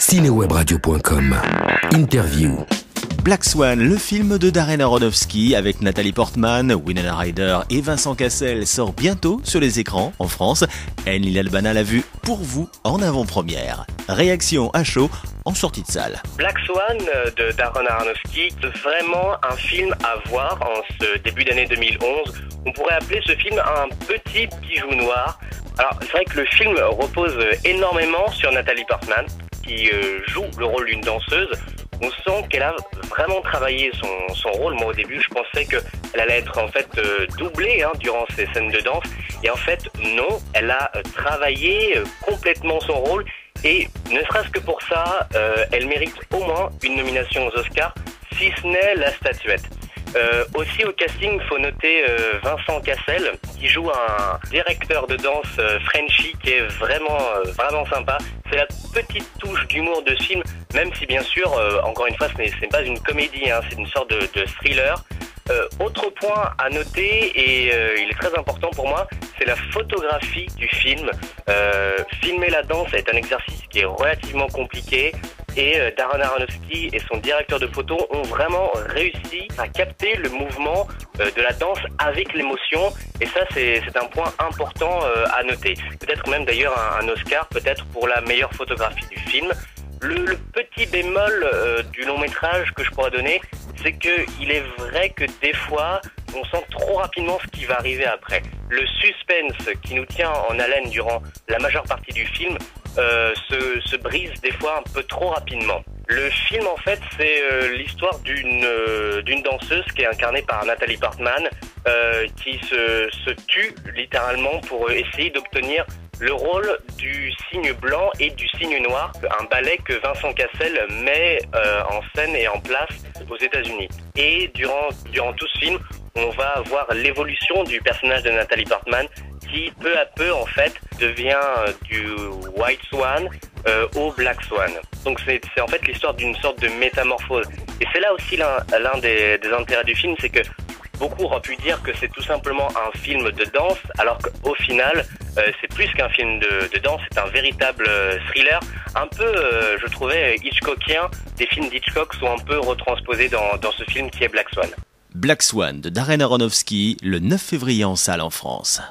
cinewebradio.com. Interview. Black Swan, le film de Darren Aronofsky avec Nathalie Portman, Winona Ryder et Vincent Cassel sort bientôt sur les écrans en France. Enlil Albana l'a vu pour vous en avant-première. Réaction à chaud en sortie de salle. Black Swan de Darren Aronofsky, c'est vraiment un film à voir en ce début d'année 2011. On pourrait appeler ce film un petit bijou noir. Alors c'est vrai que le film repose énormément sur Nathalie Portman qui joue le rôle d'une danseuse. On sent qu'elle a vraiment travaillé son rôle. Moi, au début, je pensais qu'elle allait être en fait doublée durant ces scènes de danse. Et en fait, non, elle a travaillé complètement son rôle. Et ne serait-ce que pour ça, elle mérite au moins une nomination aux Oscars, si ce n'est la statuette. Aussi au casting, il faut noter Vincent Cassel, qui joue un directeur de danse Frenchy qui est vraiment sympa. C'est la petite touche d'humour de ce film, même si bien sûr, encore une fois, ce n'est pas une comédie, c'est une sorte de thriller. Autre point à noter, et il est très important pour moi, c'est la photographie du film. Filmer la danse est un exercice qui est relativement compliqué. Et Darren Aronofsky et son directeur de photo ont vraiment réussi à capter le mouvement de la danse avec l'émotion. Et ça, c'est un point important à noter. Peut-être même d'ailleurs un Oscar, peut-être pour la meilleure photographie du film. Le petit bémol du long métrage que je pourrais donner, c'est qu'il est vrai que des fois, on sent trop rapidement ce qui va arriver après. Le suspense qui nous tient en haleine durant la majeure partie du film se brise des fois un peu trop rapidement. Le film, en fait, c'est l'histoire d'une danseuse qui est incarnée par Nathalie Portman, qui se tue littéralement pour essayer d'obtenir le rôle du cygne blanc et du cygne noir, un ballet que Vincent Cassel met en scène et en place aux États-Unis. Et durant tout ce film, on va voir l'évolution du personnage de Nathalie Portman qui peu à peu en fait devient du White Swan au Black Swan. Donc c'est en fait l'histoire d'une sorte de métamorphose. Et c'est là aussi l'un des intérêts du film, c'est que beaucoup auraient pu dire que c'est tout simplement un film de danse, alors qu'au final, c'est plus qu'un film de danse, c'est un véritable thriller. Un peu, je trouvais, Hitchcockien. Des films d'Hitchcock sont un peu retransposés dans ce film qui est Black Swan. Black Swan de Darren Aronofsky, le 9 février en salle en France.